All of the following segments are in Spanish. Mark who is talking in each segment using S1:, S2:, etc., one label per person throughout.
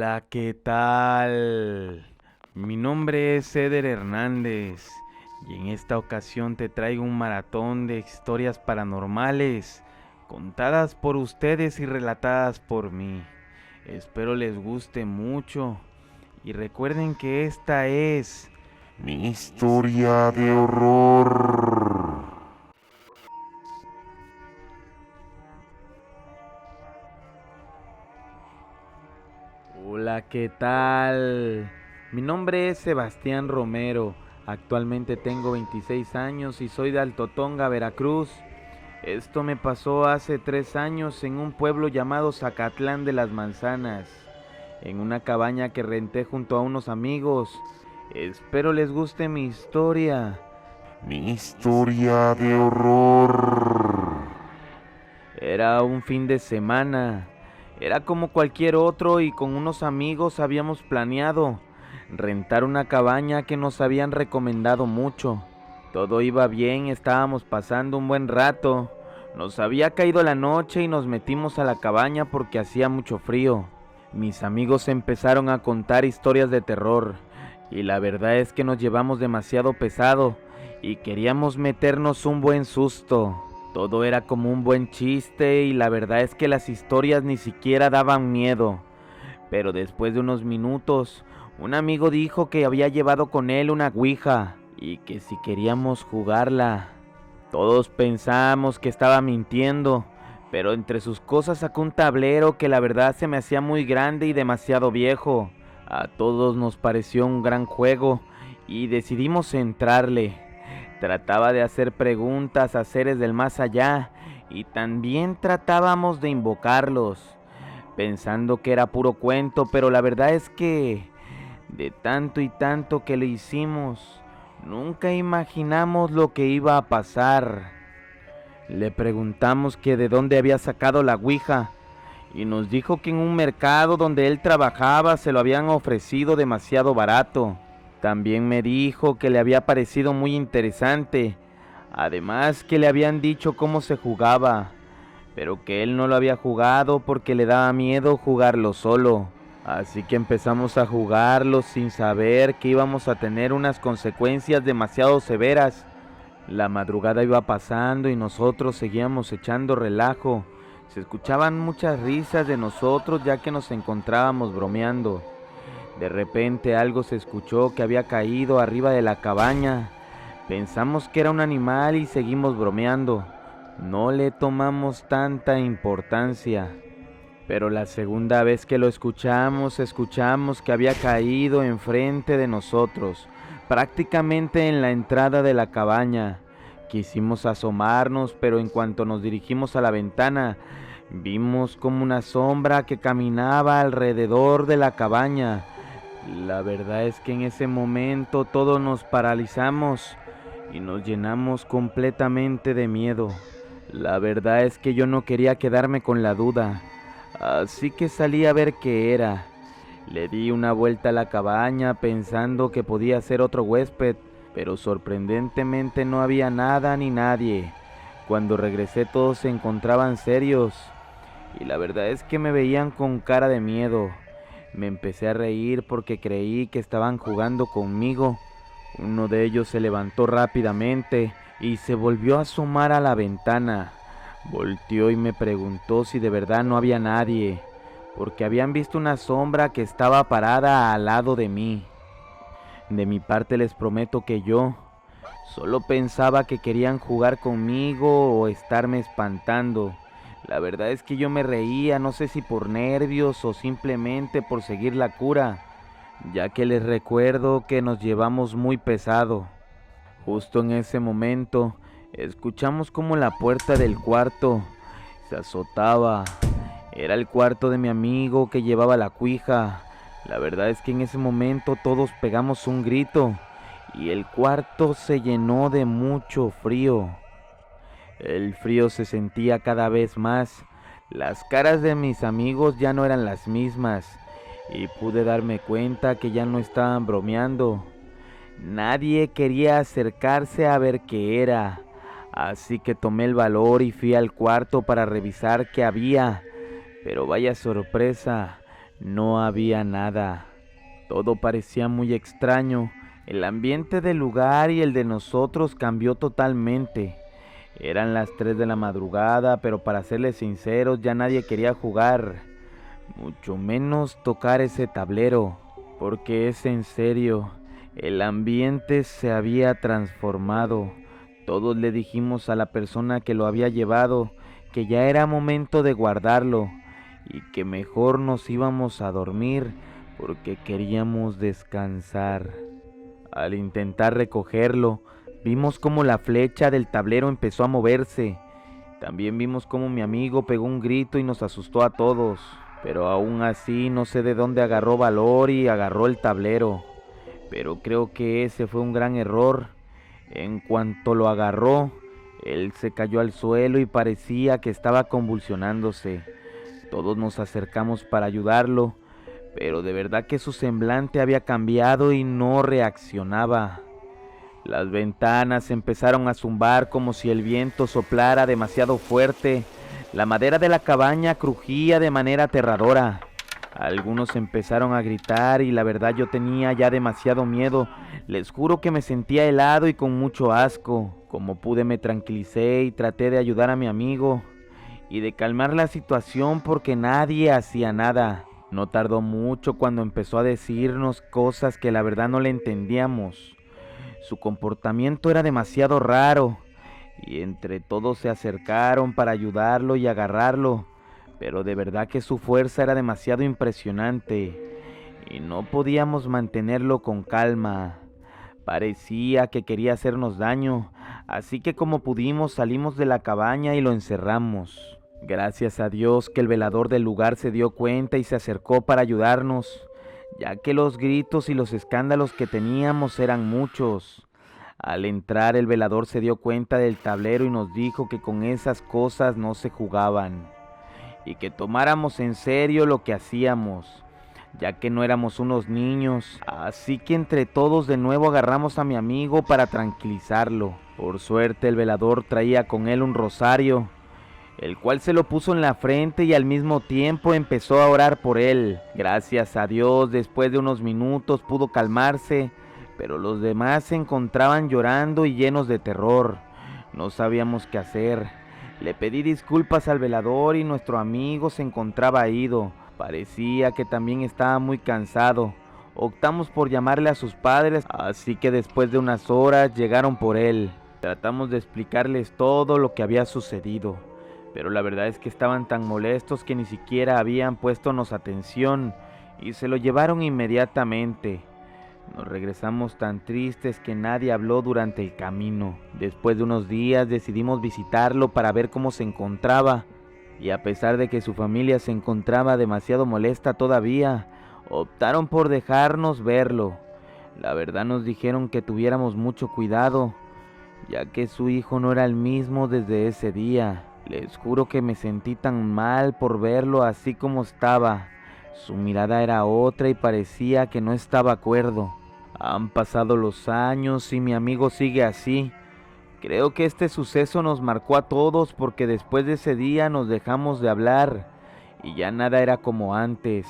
S1: Hola, ¿qué tal? Mi nombre es Eder Hernández y en esta ocasión te traigo un maratón de historias paranormales contadas por ustedes y relatadas por mí. Espero les guste mucho y recuerden que esta es
S2: Mi historia de horror.
S1: Hola, ¿qué tal? Mi nombre es Sebastián Romero. Actualmente tengo 26 años y soy de Alto Tonga, Veracruz. Esto me pasó hace 3 años en un pueblo llamado Zacatlán de las Manzanas, en una cabaña que renté junto a unos amigos. Espero les guste mi historia.
S2: Mi historia de horror.
S1: Era un fin de semana. Era como cualquier otro y con unos amigos habíamos planeado rentar una cabaña que nos habían recomendado mucho. Todo iba bien, estábamos pasando un buen rato. Nos había caído la noche y nos metimos a la cabaña porque hacía mucho frío. Mis amigos empezaron a contar historias de terror y la verdad es que nos llevamos demasiado pesado y queríamos meternos un buen susto. Todo era como un buen chiste y la verdad es que las historias ni siquiera daban miedo. Pero después de unos minutos, un amigo dijo que había llevado con él una ouija y que si queríamos jugarla. Todos pensamos que estaba mintiendo, pero entre sus cosas sacó un tablero que la verdad se me hacía muy grande y demasiado viejo. A todos nos pareció un gran juego y decidimos entrarle. Trataba de hacer preguntas a seres del más allá y también tratábamos de invocarlos, pensando que era puro cuento, pero la verdad es que de tanto y tanto que le hicimos, nunca imaginamos lo que iba a pasar. Le preguntamos que de dónde había sacado la ouija y nos dijo que en un mercado donde él trabajaba se lo habían ofrecido demasiado barato. También me dijo que le había parecido muy interesante, además que le habían dicho cómo se jugaba, pero que él no lo había jugado porque le daba miedo jugarlo solo. Así que empezamos a jugarlo sin saber que íbamos a tener unas consecuencias demasiado severas. La madrugada iba pasando y nosotros seguíamos echando relajo. Se escuchaban muchas risas de nosotros ya que nos encontrábamos bromeando. De repente algo se escuchó que había caído arriba de la cabaña. Pensamos que era un animal y seguimos bromeando. No le tomamos tanta importancia. Pero la segunda vez que lo escuchamos que había caído enfrente de nosotros, prácticamente en la entrada de la cabaña. Quisimos asomarnos, pero en cuanto nos dirigimos a la ventana, vimos como una sombra que caminaba alrededor de la cabaña. La verdad es que en ese momento todos nos paralizamos y nos llenamos completamente de miedo. La verdad es que yo no quería quedarme con la duda. Así que salí a ver qué era. Le di una vuelta a la cabaña pensando que podía ser otro huésped, pero sorprendentemente no había nada ni nadie. Cuando regresé todos se encontraban serios y la verdad es que me veían con cara de miedo. Me empecé a reír porque creí que estaban jugando conmigo. Uno de ellos se levantó rápidamente y se volvió a asomar a la ventana. Volteó y me preguntó si de verdad no había nadie, porque habían visto una sombra que estaba parada al lado de mí. De mi parte les prometo que yo solo pensaba que querían jugar conmigo o estarme espantando. La verdad es que yo me reía, no sé si por nervios o simplemente por seguir la cura, ya que les recuerdo que nos llevamos muy pesado. Justo en ese momento, escuchamos como la puerta del cuarto se azotaba. Era el cuarto de mi amigo que llevaba la cuija. La verdad es que en ese momento todos pegamos un grito y el cuarto se llenó de mucho frío. El frío se sentía cada vez más. Las caras de mis amigos ya no eran las mismas y pude darme cuenta que ya no estaban bromeando. Nadie quería acercarse a ver qué era, así que tomé el valor y fui al cuarto para revisar qué había. Pero vaya sorpresa, No había nada. Todo parecía muy extraño. El ambiente del lugar y el de nosotros cambió totalmente. Eran las 3 de la madrugada, pero para serles sinceros, ya nadie quería jugar, mucho menos tocar ese tablero, porque es en serio, el ambiente se había transformado. Todos le dijimos a la persona que lo había llevado que ya era momento de guardarlo y que mejor nos íbamos a dormir porque queríamos descansar. Al intentar recogerlo, vimos cómo la flecha del tablero empezó a moverse. También vimos cómo mi amigo pegó un grito y nos asustó a todos. Pero aún así no sé de dónde agarró valor y agarró el tablero. Pero creo que ese fue un gran error. En cuanto lo agarró, él se cayó al suelo y parecía que estaba convulsionándose. Todos nos acercamos para ayudarlo, pero de verdad que su semblante había cambiado y no reaccionaba. Las ventanas empezaron a zumbar como si el viento soplara demasiado fuerte. La madera de la cabaña crujía de manera aterradora. Algunos empezaron a gritar y la verdad yo tenía ya demasiado miedo. Les juro que me sentía helado y con mucho asco. Como pude me tranquilicé y traté de ayudar a mi amigo y de calmar la situación porque nadie hacía nada. No tardó mucho cuando empezó a decirnos cosas que la verdad no le entendíamos. Su comportamiento era demasiado raro y entre todos se acercaron para ayudarlo y agarrarlo, pero de verdad que su fuerza era demasiado impresionante y no podíamos mantenerlo con calma. Parecía que quería hacernos daño, así que como pudimos salimos de la cabaña y lo encerramos. Gracias a Dios que el velador del lugar se dio cuenta y se acercó para ayudarnos, ya que los gritos y los escándalos que teníamos eran muchos. Al entrar el velador se dio cuenta del tablero y nos dijo que con esas cosas no se jugaban y que tomáramos en serio lo que hacíamos, ya que no éramos unos niños. Así que entre todos de nuevo agarramos a mi amigo para tranquilizarlo. Por suerte el velador traía con él un rosario, el cual se lo puso en la frente y al mismo tiempo empezó a orar por él. Gracias a Dios, después de unos minutos pudo calmarse, pero los demás se encontraban llorando y llenos de terror. No sabíamos qué hacer. Le pedí disculpas al velador y nuestro amigo se encontraba ido. Parecía que también estaba muy cansado. Optamos por llamarle a sus padres, así que después de unas horas llegaron por él. Tratamos de explicarles todo lo que había sucedido, pero la verdad es que estaban tan molestos que ni siquiera habían puestonos atención y se lo llevaron inmediatamente. Nos regresamos tan tristes que nadie habló durante el camino. Después de unos días decidimos visitarlo para ver cómo se encontraba, y a pesar de que su familia se encontraba demasiado molesta todavía, optaron por dejarnos verlo. La verdad nos dijeron que tuviéramos mucho cuidado, ya que su hijo no era el mismo desde ese día. Les juro que me sentí tan mal por verlo así como estaba. Su mirada era otra y parecía que no estaba cuerdo. Han pasado los años y mi amigo sigue así. Creo que este suceso nos marcó a todos porque después de ese día nos dejamos de hablar y ya nada era como antes.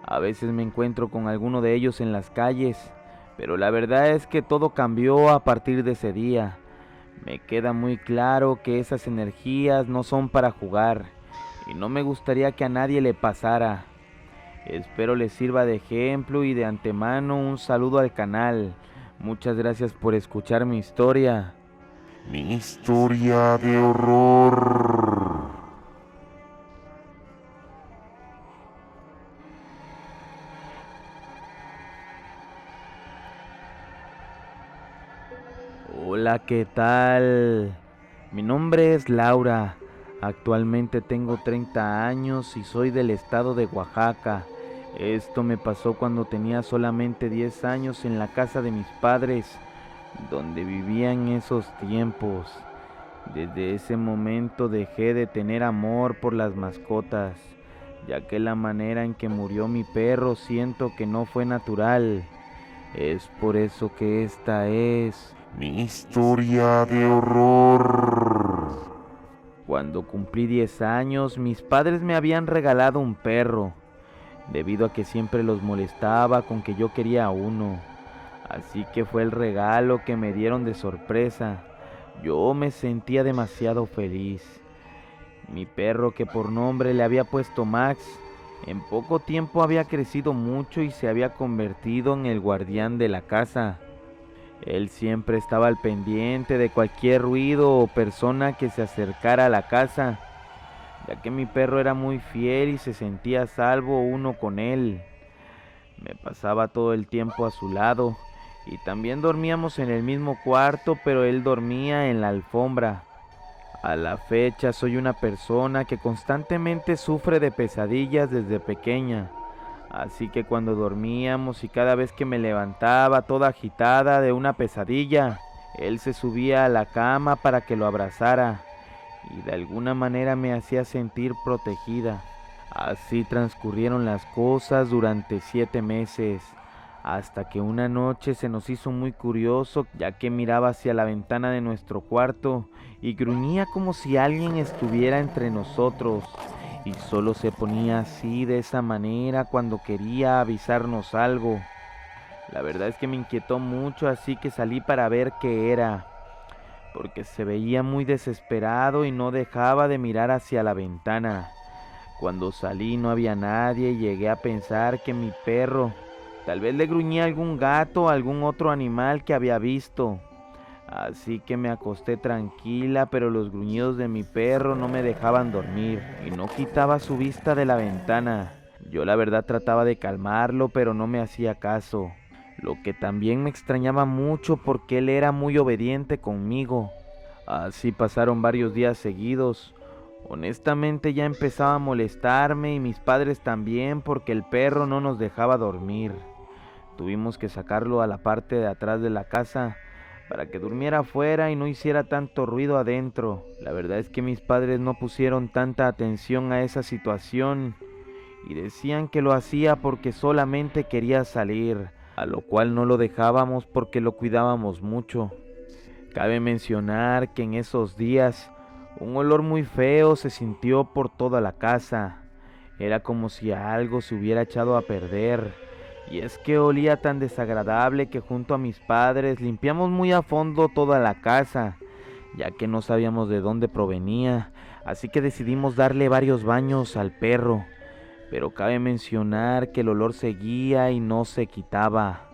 S1: A veces me encuentro con alguno de ellos en las calles, pero la verdad es que todo cambió a partir de ese día. Me queda muy claro que esas energías no son para jugar y no me gustaría que a nadie le pasara. Espero les sirva de ejemplo y de antemano un saludo al canal. Muchas gracias por escuchar mi historia.
S2: Mi historia de horror.
S1: Hola, ¿qué tal? Mi nombre es Laura. Actualmente tengo 30 años y soy del estado de Oaxaca. Esto me pasó cuando tenía solamente 10 años en la casa de mis padres, donde vivía en esos tiempos. Desde ese momento dejé de tener amor por las mascotas, ya que la manera en que murió mi perro siento que no fue natural. Es por eso que esta es
S2: Mi historia de horror.
S1: Cuando cumplí 10 años, mis padres me habían regalado un perro. debido a que siempre los molestaba con que yo quería uno. Así que fue el regalo que me dieron de sorpresa. Yo me sentía demasiado feliz. Mi perro, que por nombre le había puesto Max, en poco tiempo había crecido mucho y se había convertido en el guardián de la casa. Él siempre estaba al pendiente de cualquier ruido o persona que se acercara a la casa, ya que mi perro era muy fiel y se sentía a salvo uno con él. Me pasaba todo el tiempo a su lado y también dormíamos en el mismo cuarto, pero él dormía en la alfombra. A la fecha soy una persona que constantemente sufre de pesadillas desde pequeña, así que cuando dormíamos y cada vez que me levantaba toda agitada de una pesadilla, él se subía a la cama para que lo abrazara y de alguna manera me hacía sentir protegida. Así transcurrieron las cosas durante 7 meses, hasta que una noche se nos hizo muy curioso, ya que miraba hacia la ventana de nuestro cuarto y gruñía como si alguien estuviera entre nosotros, y solo se ponía así de esa manera cuando quería avisarnos algo. La verdad es que me inquietó mucho, así que salí para ver qué era, porque se veía muy desesperado y no dejaba de mirar hacia la ventana. Cuando salí no había nadie y llegué a pensar que mi perro tal vez le gruñía a algún gato o algún otro animal que había visto. Así que me acosté tranquila, pero los gruñidos de mi perro no me dejaban dormir y no quitaba su vista de la ventana. Yo la verdad trataba de calmarlo, pero no me hacía caso. Lo que también me extrañaba mucho porque él era muy obediente conmigo. Así pasaron varios días seguidos. Honestamente ya empezaba a molestarme y mis padres también porque el perro no nos dejaba dormir. Tuvimos que sacarlo a la parte de atrás de la casa para que durmiera afuera y no hiciera tanto ruido adentro. La verdad es que mis padres no pusieron tanta atención a esa situación y decían que lo hacía porque solamente quería salir, a lo cual no lo dejábamos porque lo cuidábamos mucho. Cabe mencionar que en esos días un olor muy feo se sintió por toda la casa. Era como si algo se hubiera echado a perder. Y es que olía tan desagradable que junto a mis padres limpiamos muy a fondo toda la casa, ya que no sabíamos de dónde provenía, así que decidimos darle varios baños al perro. Pero cabe mencionar que el olor seguía y no se quitaba.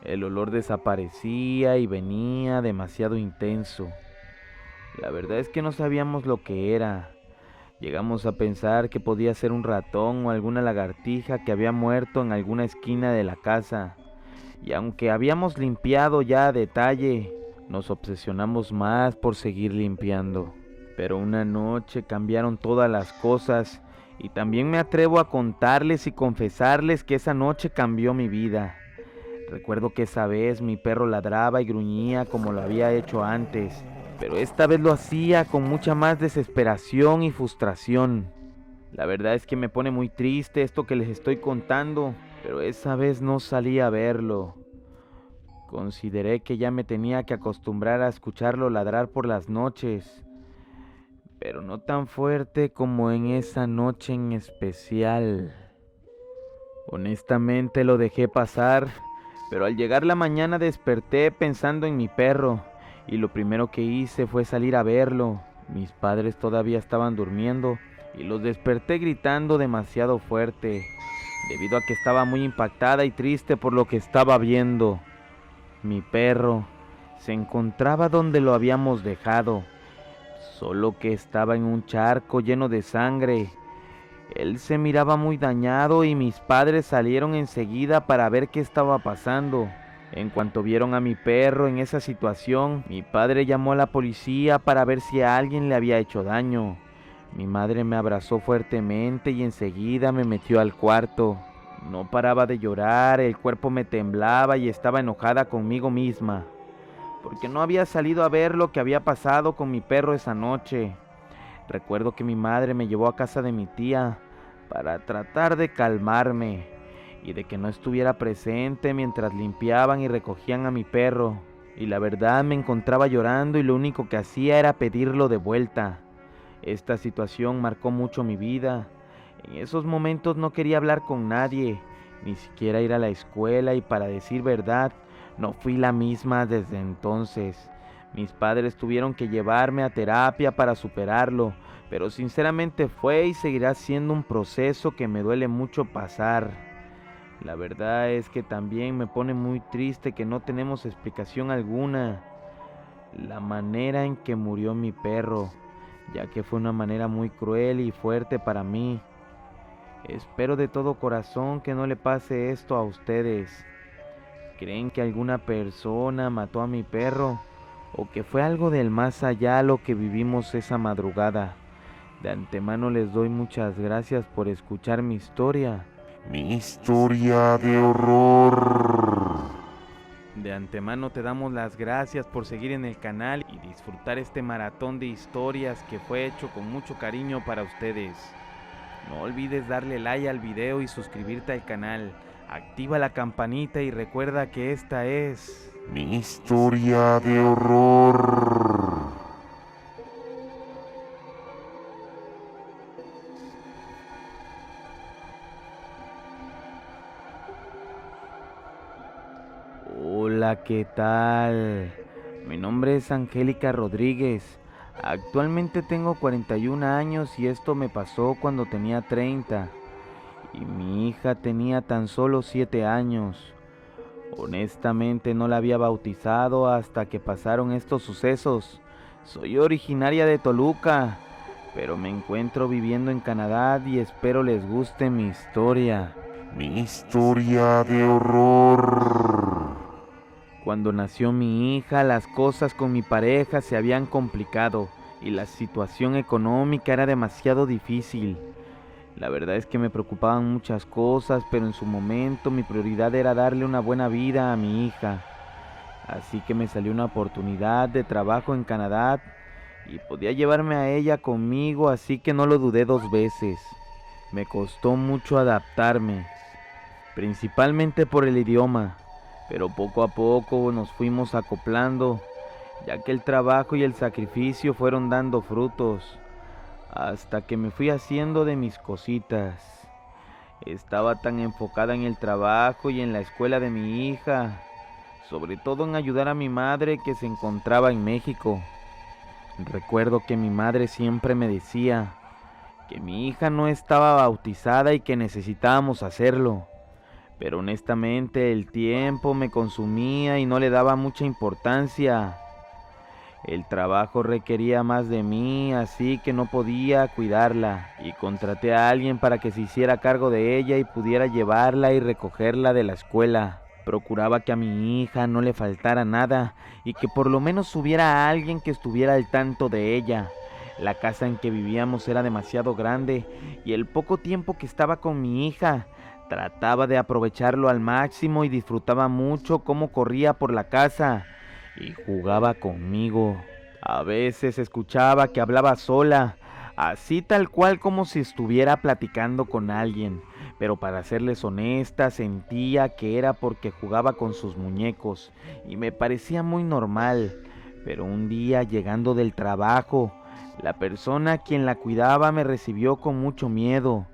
S1: El olor desaparecía y venía demasiado intenso. La verdad es que no sabíamos lo que era. Llegamos a pensar que podía ser un ratón o alguna lagartija que había muerto en alguna esquina de la casa. Y aunque habíamos limpiado ya a detalle, nos obsesionamos más por seguir limpiando. Pero una noche cambiaron todas las cosas y también me atrevo a contarles y confesarles que esa noche cambió mi vida. Recuerdo que esa vez mi perro ladraba y gruñía como lo había hecho antes, pero esta vez lo hacía con mucha más desesperación y frustración. La verdad es que me pone muy triste esto que les estoy contando, pero esa vez no salí a verlo. Consideré que ya me tenía que acostumbrar a escucharlo ladrar por las noches, pero no tan fuerte como en esa noche en especial. Honestamente lo dejé pasar, pero al llegar la mañana desperté pensando en mi perro y lo primero que hice fue salir a verlo. Mis padres todavía estaban durmiendo y los desperté gritando demasiado fuerte, debido a que estaba muy impactada y triste por lo que estaba viendo. Mi perro se encontraba donde lo habíamos dejado, solo que estaba en un charco lleno de sangre. Él se miraba muy dañado y mis padres salieron enseguida para ver qué estaba pasando. En cuanto vieron a mi perro en esa situación, mi padre llamó a la policía para ver si a alguien le había hecho daño. Mi madre me abrazó fuertemente y enseguida me metió al cuarto. No paraba de llorar, el cuerpo me temblaba y estaba enojada conmigo misma, porque no había salido a ver lo que había pasado con mi perro esa noche. Recuerdo que mi madre me llevó a casa de mi tía para tratar de calmarme y de que no estuviera presente mientras limpiaban y recogían a mi perro. Y la verdad me encontraba llorando y lo único que hacía era pedirlo de vuelta. Esta situación marcó mucho mi vida En esos momentos no quería hablar con nadie, ni siquiera ir a la escuela, y para decir verdad, no fui la misma desde entonces. Mis padres tuvieron que llevarme a terapia para superarlo, pero sinceramente fue y seguirá siendo un proceso que me duele mucho pasar. La verdad es que también me pone muy triste que no tenemos explicación alguna. La manera en que murió mi perro, ya que fue una manera muy cruel y fuerte para mí. Espero de todo corazón que no le pase esto a ustedes. ¿Creen que alguna persona mató a mi perro? ¿O que fue algo del más allá lo que vivimos esa madrugada? De antemano les doy muchas gracias por escuchar mi historia.
S2: Mi historia de horror.
S1: De antemano te damos las gracias por seguir en el canal y disfrutar este maratón de historias que fue hecho con mucho cariño para ustedes. No olvides darle like al video y suscribirte al canal. Activa la campanita y recuerda que esta es
S2: Mi historia de horror.
S1: Hola, ¿qué tal? Mi nombre es Angélica Rodríguez. Actualmente tengo 41 años y esto me pasó cuando tenía 30. Y mi hija tenía tan solo 7 años. Honestamente no la había bautizado hasta que pasaron estos sucesos. Soy originaria de Toluca, pero me encuentro viviendo en Canadá y espero les guste mi historia.
S2: Mi historia de horror.
S1: Cuando nació mi hija, las cosas con mi pareja se habían complicado y la situación económica era demasiado difícil. La verdad es que me preocupaban muchas cosas, pero en su momento mi prioridad era darle una buena vida a mi hija. Así que me salió una oportunidad de trabajo en Canadá y podía llevarme a ella conmigo, así que no lo dudé 2 veces. Me costó mucho adaptarme, principalmente por el idioma, pero poco a poco nos fuimos acoplando, ya que el trabajo y el sacrificio fueron dando frutos, hasta que me fui haciendo de mis cositas. Estaba tan enfocada en el trabajo y en la escuela de mi hija, sobre todo en ayudar a mi madre que se encontraba en México. Recuerdo que mi madre siempre me decía que mi hija no estaba bautizada y que necesitábamos hacerlo, pero honestamente el tiempo me consumía y no le daba mucha importancia. El trabajo requería más de mí, así que no podía cuidarla, y contraté a alguien para que se hiciera cargo de ella y pudiera llevarla y recogerla de la escuela. Procuraba que a mi hija no le faltara nada y que por lo menos hubiera alguien que estuviera al tanto de ella. La casa en que vivíamos era demasiado grande y el poco tiempo que estaba con mi hija trataba de aprovecharlo al máximo y disfrutaba mucho cómo corría por la casa y jugaba conmigo. A veces escuchaba que hablaba sola, así tal cual como si estuviera platicando con alguien, pero para serles honesta sentía que era porque jugaba con sus muñecos y me parecía muy normal. Pero un día, llegando del trabajo, la persona quien la cuidaba me recibió con mucho miedo,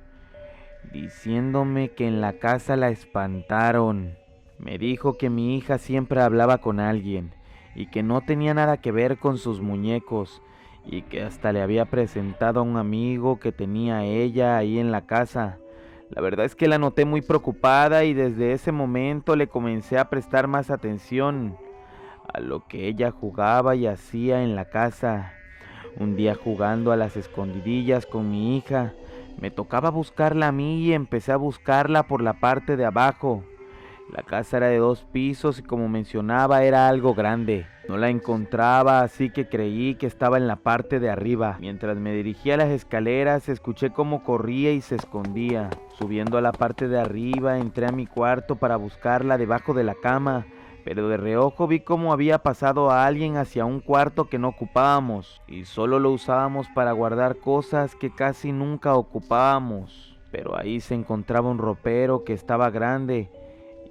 S1: diciéndome que en la casa la espantaron. Me dijo que mi hija siempre hablaba con alguien y que no tenía nada que ver con sus muñecos, y que hasta le había presentado a un amigo que tenía ella ahí en la casa. La verdad es que la noté muy preocupada y desde ese momento le comencé a prestar más atención a lo que ella jugaba y hacía en la casa. Un día, jugando a las escondidillas con mi hija, me tocaba buscarla a mí y empecé a buscarla por la parte de abajo. La casa era de 2 pisos y, como mencionaba, era algo grande. No la encontraba, así que creí que estaba en la parte de arriba. Mientras me dirigía a las escaleras, escuché cómo corría y se escondía. Subiendo a la parte de arriba, entré a mi cuarto para buscarla debajo de la cama, pero de reojo vi cómo había pasado a alguien hacia un cuarto que no ocupábamos y solo lo usábamos para guardar cosas que casi nunca ocupábamos. Pero ahí se encontraba un ropero que estaba grande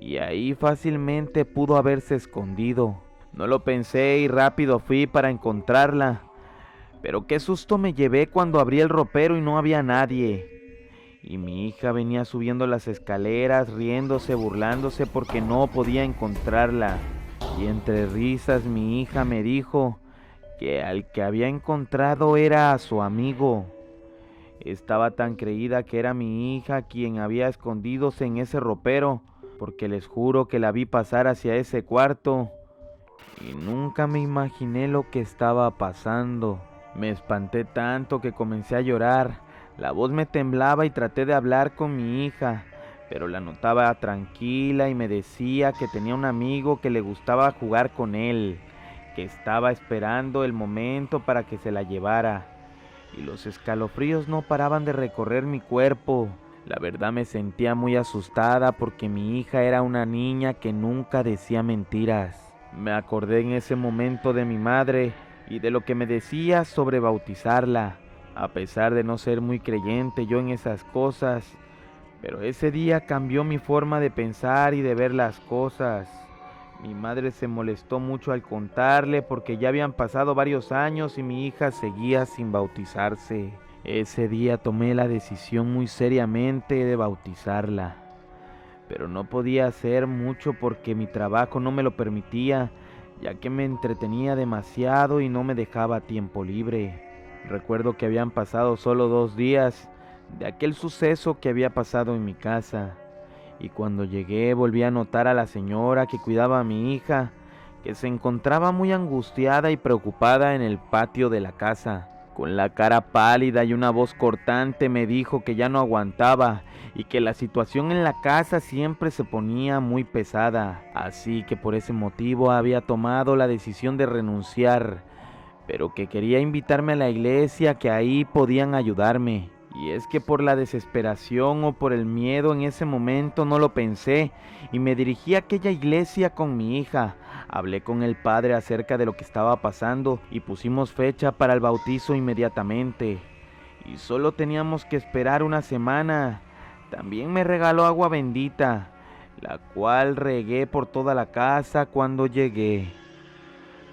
S1: y ahí fácilmente pudo haberse escondido. No lo pensé y rápido fui para encontrarla, pero qué susto me llevé cuando abrí el ropero y no había nadie. y mi hija venía subiendo las escaleras, riéndose, burlándose porque no podía encontrarla. Y entre risas mi hija me dijo que al que había encontrado era a su amigo. Estaba tan creída que era mi hija quien había escondidose en ese ropero, porque les juro que la vi pasar hacia ese cuarto y nunca me imaginé lo que estaba pasando. Me espanté tanto que comencé a llorar. La voz me temblaba y traté de hablar con mi hija, pero la notaba tranquila y me decía que tenía un amigo que le gustaba jugar con él, que estaba esperando el momento para que se la llevara. Y los escalofríos no paraban de recorrer mi cuerpo. La verdad me sentía muy asustada porque mi hija era una niña que nunca decía mentiras. Me acordé en ese momento de mi madre y de lo que me decía sobre bautizarla. A pesar de no ser muy creyente yo en esas cosas, pero ese día cambió mi forma de pensar y de ver las cosas. Mi madre se molestó mucho al contarle porque ya habían pasado varios años y mi hija seguía sin bautizarse. Ese día tomé la decisión muy seriamente de bautizarla, pero no podía hacer mucho porque mi trabajo no me lo permitía, ya que me entretenía demasiado y no me dejaba tiempo libre. Recuerdo que habían pasado solo 2 días de aquel suceso que había pasado en mi casa, y cuando llegué volví a notar a la señora que cuidaba a mi hija, que se encontraba muy angustiada y preocupada en el patio de la casa. Con la cara pálida y una voz cortante me dijo que ya no aguantaba y que la situación en la casa siempre se ponía muy pesada, así que por ese motivo había tomado la decisión de renunciar, pero que quería invitarme a la iglesia, que ahí podían ayudarme. Y es que por la desesperación o por el miedo en ese momento no lo pensé y me dirigí a aquella iglesia con mi hija. Hablé con el padre acerca de lo que estaba pasando y pusimos fecha para el bautizo inmediatamente. Y solo teníamos que esperar una semana. También me regaló agua bendita, la cual regué por toda la casa cuando llegué.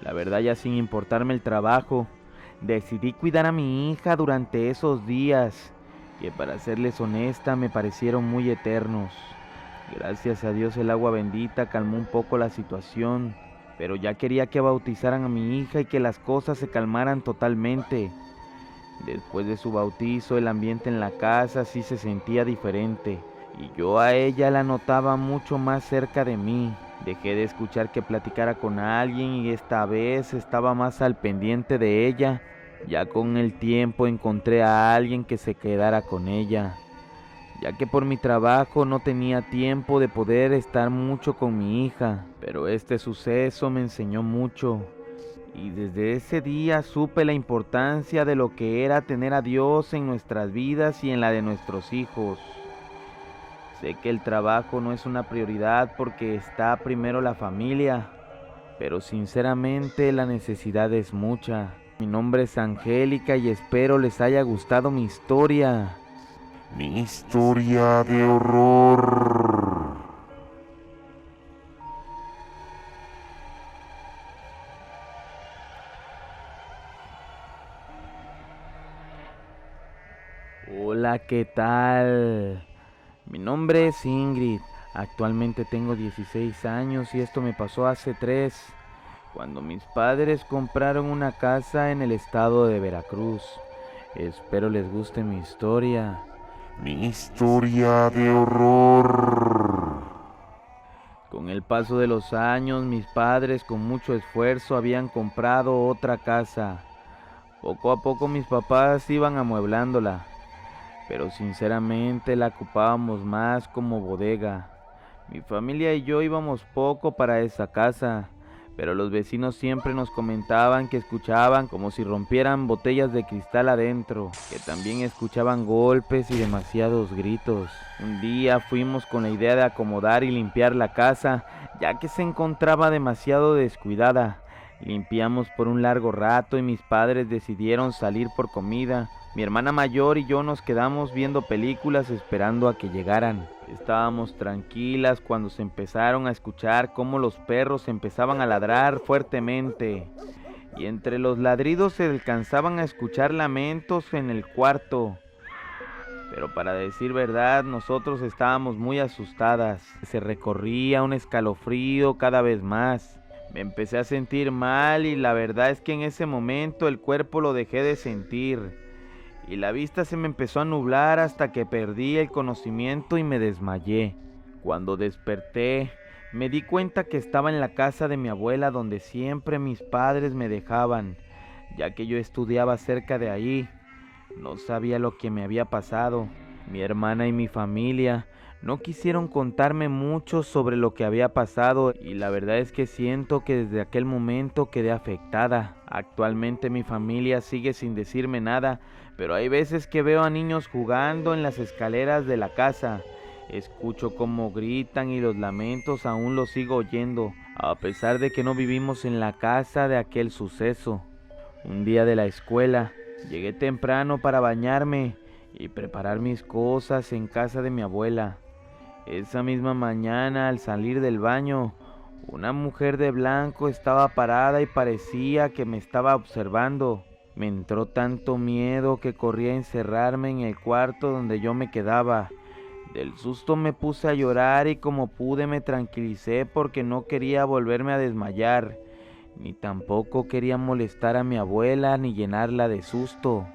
S1: La verdad, ya sin importarme el trabajo, decidí cuidar a mi hija durante esos días, que para serles honesta me parecieron muy eternos. Gracias a Dios el agua bendita calmó un poco la situación, pero ya quería que bautizaran a mi hija y que las cosas se calmaran totalmente. Después de su bautizo, el ambiente en la casa sí se sentía diferente, y yo a ella la notaba mucho más cerca de mí. Dejé de escuchar que platicara con alguien y esta vez estaba más al pendiente de ella. Ya con el tiempo encontré a alguien que se quedara con ella, ya que por mi trabajo no tenía tiempo de poder estar mucho con mi hija, pero este suceso me enseñó mucho. Y desde ese día supe la importancia de lo que era tener a Dios en nuestras vidas y en la de nuestros hijos. Sé que el trabajo no es una prioridad porque está primero la familia, pero sinceramente la necesidad es mucha. Mi nombre es Angélica y espero les haya gustado mi historia.
S2: Mi historia de horror.
S1: Hola, ¿qué tal? Mi nombre es Ingrid. Actualmente tengo 16 años y esto me pasó hace 3, cuando mis padres compraron una casa en el estado de Veracruz. Espero les guste mi historia.
S2: Mi historia de horror.
S1: Con el paso de los años, mis padres con mucho esfuerzo habían comprado otra casa. Poco a poco mis papás iban amueblándola, pero sinceramente la ocupábamos más como bodega. Mi familia y yo íbamos poco para esa casa, pero los vecinos siempre nos comentaban que escuchaban como si rompieran botellas de cristal adentro, que también escuchaban golpes y demasiados gritos. Un día fuimos con la idea de acomodar y limpiar la casa, ya que se encontraba demasiado descuidada. Limpiamos por un largo rato y mis padres decidieron salir por comida. Mi hermana mayor y yo nos quedamos viendo películas esperando a que llegaran. Estábamos tranquilas cuando se empezaron a escuchar cómo los perros empezaban a ladrar fuertemente. Y entre los ladridos se alcanzaban a escuchar lamentos en el cuarto. pero para decir verdad, nosotros estábamos muy asustadas. Se recorría un escalofrío cada vez más. Me empecé a sentir mal y la verdad es que en ese momento el cuerpo lo dejé de sentir y la vista se me empezó a nublar hasta que perdí el conocimiento y me desmayé. Cuando desperté, me di cuenta que estaba en la casa de mi abuela donde siempre mis padres me dejaban, ya que yo estudiaba cerca de ahí. No sabía lo que me había pasado. Mi hermana y mi familia no quisieron contarme mucho sobre lo que había pasado y la verdad es que siento que desde aquel momento quedé afectada. Actualmente mi familia sigue sin decirme nada, pero hay veces que veo a niños jugando en las escaleras de la casa. Escucho cómo gritan y los lamentos aún los sigo oyendo, a pesar de que no vivimos en la casa de aquel suceso. Un día de la escuela, llegué temprano para bañarme y preparar mis cosas en casa de mi abuela. Esa misma mañana, al salir del baño, una mujer de blanco estaba parada y parecía que me estaba observando. Me entró tanto miedo que corrí a encerrarme en el cuarto donde yo me quedaba. Del susto me puse a llorar y como pude me tranquilicé porque no quería volverme a desmayar, ni tampoco quería molestar a mi abuela ni llenarla de susto,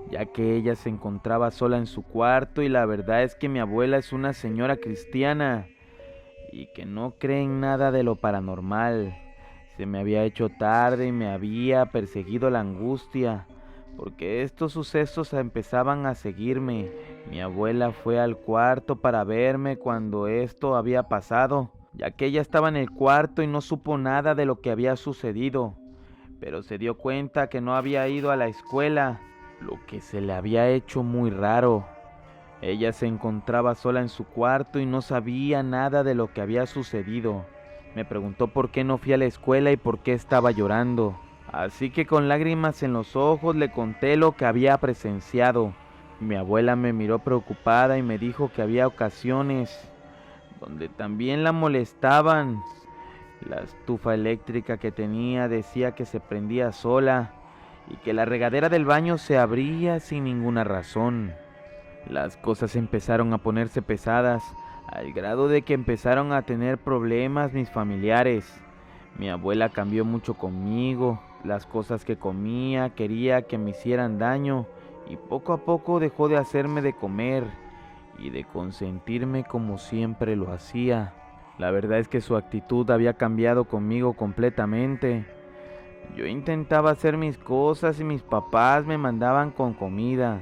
S1: ya que ella se encontraba sola en su cuarto y la verdad es que mi abuela es una señora cristiana y que no cree en nada de lo paranormal. Se me había hecho tarde y me había perseguido la angustia, porque estos sucesos empezaban a seguirme. Mi abuela fue al cuarto para verme cuando esto había pasado, ya que ella estaba en el cuarto y no supo nada de lo que había sucedido, pero se dio cuenta que no había ido a la escuela, lo que se le había hecho muy raro. Ella se encontraba sola en su cuarto y no sabía nada de lo que había sucedido. Me preguntó por qué no fui a la escuela y por qué estaba llorando. Así que con lágrimas en los ojos le conté lo que había presenciado. Mi abuela me miró preocupada y me dijo que había ocasiones donde también la molestaban. La estufa eléctrica que tenía decía que se prendía sola y que la regadera del baño se abría sin ninguna razón. Las cosas empezaron a ponerse pesadas, al grado de que empezaron a tener problemas mis familiares. Mi abuela cambió mucho conmigo, las cosas que comía quería que me hicieran daño y poco a poco dejó de hacerme de comer y de consentirme como siempre lo hacía. La verdad es que su actitud había cambiado conmigo completamente. Yo intentaba hacer mis cosas y mis papás me mandaban con comida,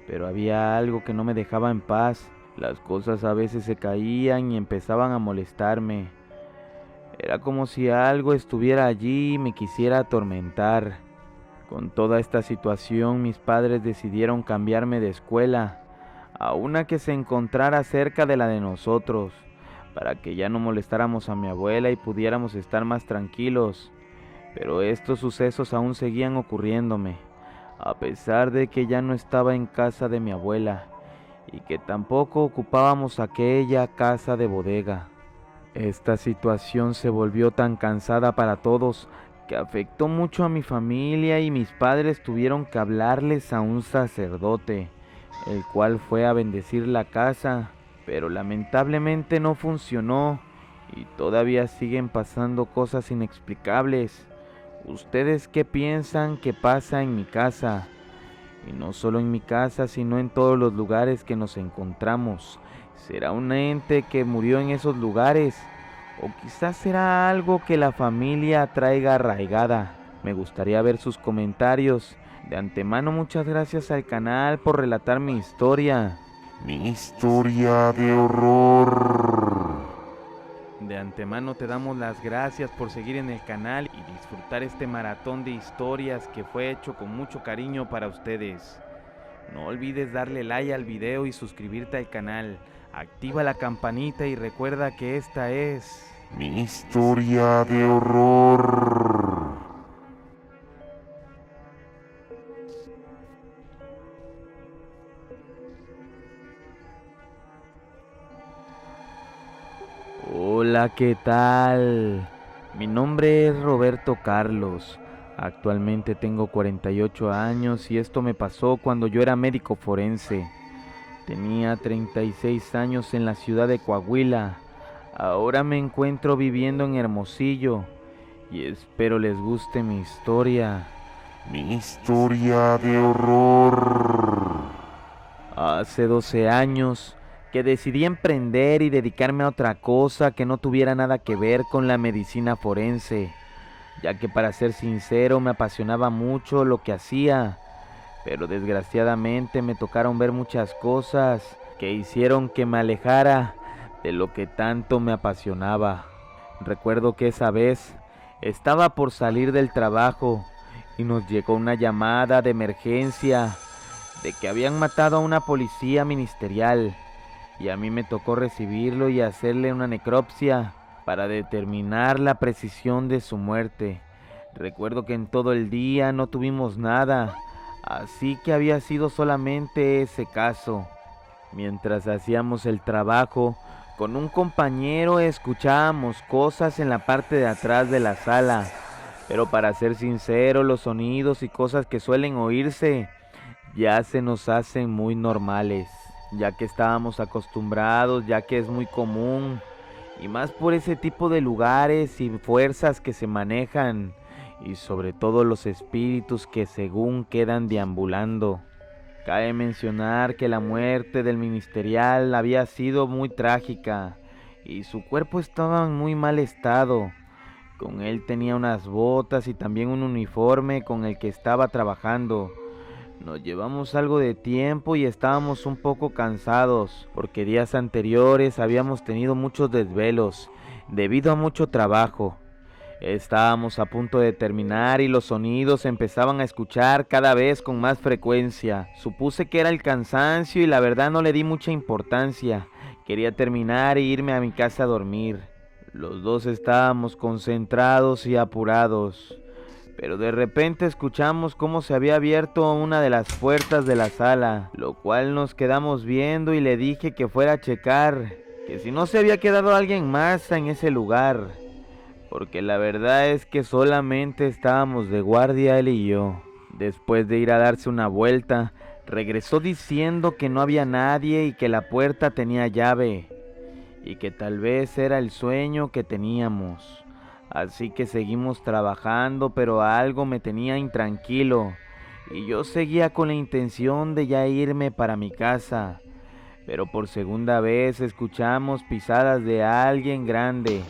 S1: pero había algo que no me dejaba en paz. Las cosas a veces se caían y empezaban a molestarme. Era como si algo estuviera allí y me quisiera atormentar. Con toda esta situación, mis padres decidieron cambiarme de escuela a una que se encontrara cerca de la de nosotros, para que ya no molestáramos a mi abuela y pudiéramos estar más tranquilos. Pero estos sucesos aún seguían ocurriéndome, a pesar de que ya no estaba en casa de mi abuela y que tampoco ocupábamos aquella casa de bodega. Esta situación se volvió tan cansada para todos que afectó mucho a mi familia y mis padres tuvieron que hablarles a un sacerdote, el cual fue a bendecir la casa, pero lamentablemente no funcionó y todavía siguen pasando cosas inexplicables. ¿Ustedes qué piensan que pasa en mi casa? Y no solo en mi casa, sino en todos los lugares que nos encontramos. ¿Será un ente que murió en esos lugares? ¿O quizás será algo que la familia traiga arraigada? Me gustaría ver sus comentarios. De antemano, muchas gracias al canal por relatar mi historia.
S2: Mi historia de horror.
S1: De antemano te damos las gracias por seguir en el canal y disfrutar este maratón de historias que fue hecho con mucho cariño para ustedes. No olvides darle like al video y suscribirte al canal. Activa la campanita y recuerda que esta es
S2: Mi historia de horror.
S1: Hola, ¿qué tal? Mi nombre es Roberto Carlos. Actualmente tengo 48 años y esto me pasó cuando yo era médico forense. Tenía 36 años en la ciudad de Coahuila. Ahora me encuentro viviendo en Hermosillo y espero les guste mi historia.
S2: Mi historia de horror.
S1: Hace 12 años que decidí emprender y dedicarme a otra cosa que no tuviera nada que ver con la medicina forense, ya que para ser sincero me apasionaba mucho lo que hacía, pero desgraciadamente me tocaron ver muchas cosas que hicieron que me alejara de lo que tanto me apasionaba. Recuerdo que esa vez estaba por salir del trabajo y nos llegó una llamada de emergencia de que habían matado a una policía ministerial, y a mí me tocó recibirlo y hacerle una necropsia para determinar la precisión de su muerte. Recuerdo que en todo el día no tuvimos nada, así que había sido solamente ese caso. Mientras hacíamos el trabajo, con un compañero escuchábamos cosas en la parte de atrás de la sala, pero para ser sincero, los sonidos y cosas que suelen oírse ya se nos hacen muy normales, ya que estábamos acostumbrados, ya que es muy común, y más por ese tipo de lugares y fuerzas que se manejan, y sobre todo los espíritus que según quedan deambulando. Cabe mencionar que la muerte del ministerial había sido muy trágica, y su cuerpo estaba en muy mal estado. Con él tenía unas botas y también un uniforme con el que estaba trabajando. Nos llevamos algo de tiempo y estábamos un poco cansados, porque días anteriores habíamos tenido muchos desvelos, debido a mucho trabajo. Estábamos a punto de terminar y los sonidos empezaban a escuchar cada vez con más frecuencia. Supuse que era el cansancio y la verdad no le di mucha importancia. Quería terminar e irme a mi casa a dormir. Los dos estábamos concentrados y apurados, pero de repente escuchamos cómo se había abierto una de las puertas de la sala, lo cual nos quedamos viendo y le dije que fuera a checar, que si no se había quedado alguien más en ese lugar, porque la verdad es que solamente estábamos de guardia él y yo. Después de ir a darse una vuelta, regresó diciendo que no había nadie y que la puerta tenía llave, y que tal vez era el sueño que teníamos. Así que seguimos trabajando, pero algo me tenía intranquilo y yo seguía con la intención de ya irme para mi casa. Pero por segunda vez escuchamos pisadas de alguien grande,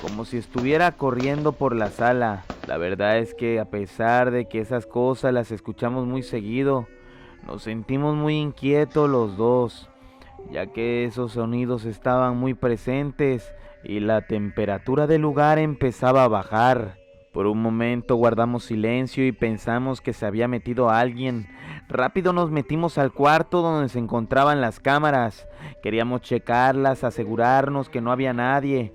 S1: como si estuviera corriendo por la sala. La verdad es que a pesar de que esas cosas las escuchamos muy seguido, nos sentimos muy inquietos los dos, ya que esos sonidos estaban muy presentes y la temperatura del lugar empezaba a bajar. Por un momento guardamos silencio y pensamos que se había metido alguien. Rápido nos metimos al cuarto donde se encontraban las cámaras. Queríamos checarlas, asegurarnos que no había nadie.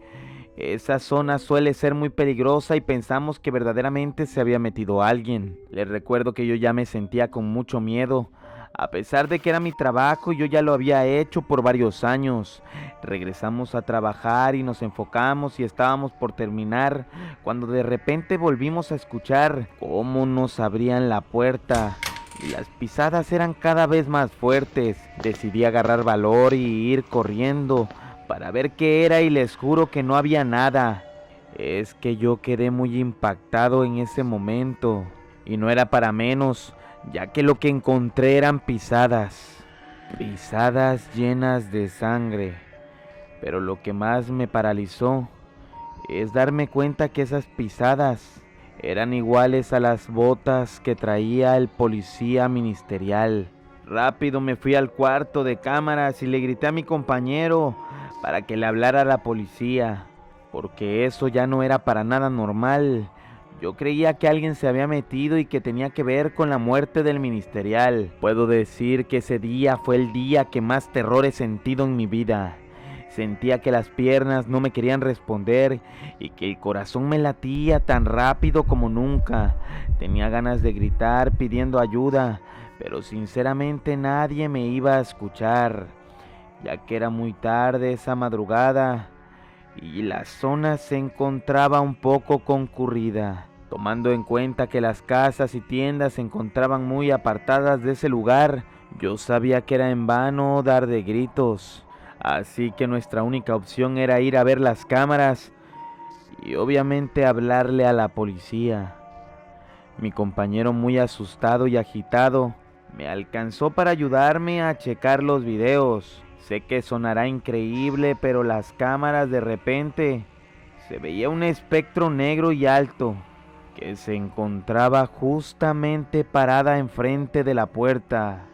S1: Esa zona suele ser muy peligrosa y pensamos que verdaderamente se había metido alguien. Les recuerdo que yo ya me sentía con mucho miedo, a pesar de que era mi trabajo y yo ya lo había hecho por varios años. Regresamos a trabajar y nos enfocamos y estábamos por terminar, cuando de repente volvimos a escuchar cómo nos abrían la puerta y las pisadas eran cada vez más fuertes. Decidí agarrar valor y ir corriendo para ver qué era y les juro que no había nada. Es que yo quedé muy impactado en ese momento y no era para menos, ya que lo que encontré eran pisadas llenas de sangre. Pero lo que más me paralizó es darme cuenta que esas pisadas eran iguales a las botas que traía el policía ministerial. Rápido me fui al cuarto de cámaras y le grité a mi compañero para que le hablara a la policía, porque eso ya no era para nada normal. Yo creía que alguien se había metido y que tenía que ver con la muerte del ministerial. Puedo decir que ese día fue el día que más terror he sentido en mi vida. Sentía que las piernas no me querían responder y que el corazón me latía tan rápido como nunca. Tenía ganas de gritar pidiendo ayuda, pero sinceramente nadie me iba a escuchar, ya que era muy tarde esa madrugada y la zona se encontraba un poco concurrida. Tomando en cuenta que las casas y tiendas se encontraban muy apartadas de ese lugar, Yo sabía que era en vano dar de gritos, así que nuestra única opción era ir a ver las cámaras y obviamente hablarle a la policía. Mi compañero, muy asustado y agitado, me alcanzó para ayudarme a checar los videos. Sé que sonará increíble, pero las cámaras de repente se veía un espectro negro y alto que se encontraba justamente parada enfrente de la puerta.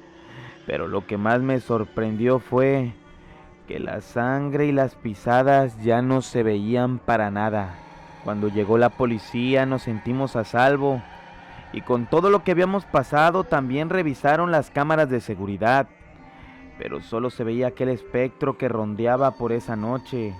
S1: Pero lo que más me sorprendió fue que la sangre y las pisadas ya no se veían para nada. Cuando llegó la policía nos sentimos a salvo y con todo lo que habíamos pasado también revisaron las cámaras de seguridad, pero solo se veía aquel espectro que rondeaba por esa noche.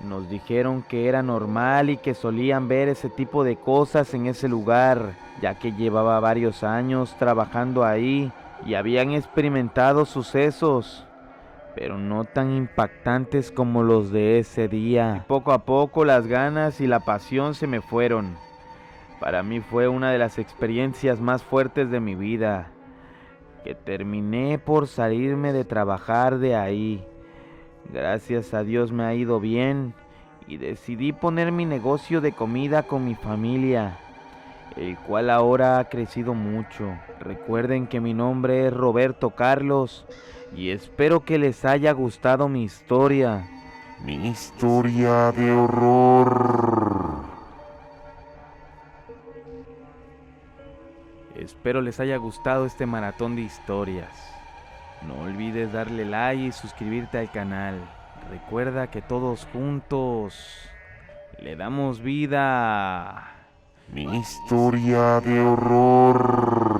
S1: Nos dijeron que era normal y que solían ver ese tipo de cosas en ese lugar, ya que llevaba varios años trabajando ahí y habían experimentado sucesos, pero no tan impactantes como los de ese día. Y poco a poco las ganas y la pasión se me fueron. Para mí fue una de las experiencias más fuertes de mi vida, que terminé por salirme de trabajar de ahí. Gracias a Dios me ha ido bien y decidí poner mi negocio de comida con mi familia, el cual ahora ha crecido mucho. Recuerden que mi nombre es Roberto Carlos y espero que les haya gustado mi historia.
S2: Mi historia de horror.
S1: Espero les haya gustado este maratón de historias. No olvides darle like y suscribirte al canal. Recuerda que todos juntos le damos vida.
S2: Mi historia de horror.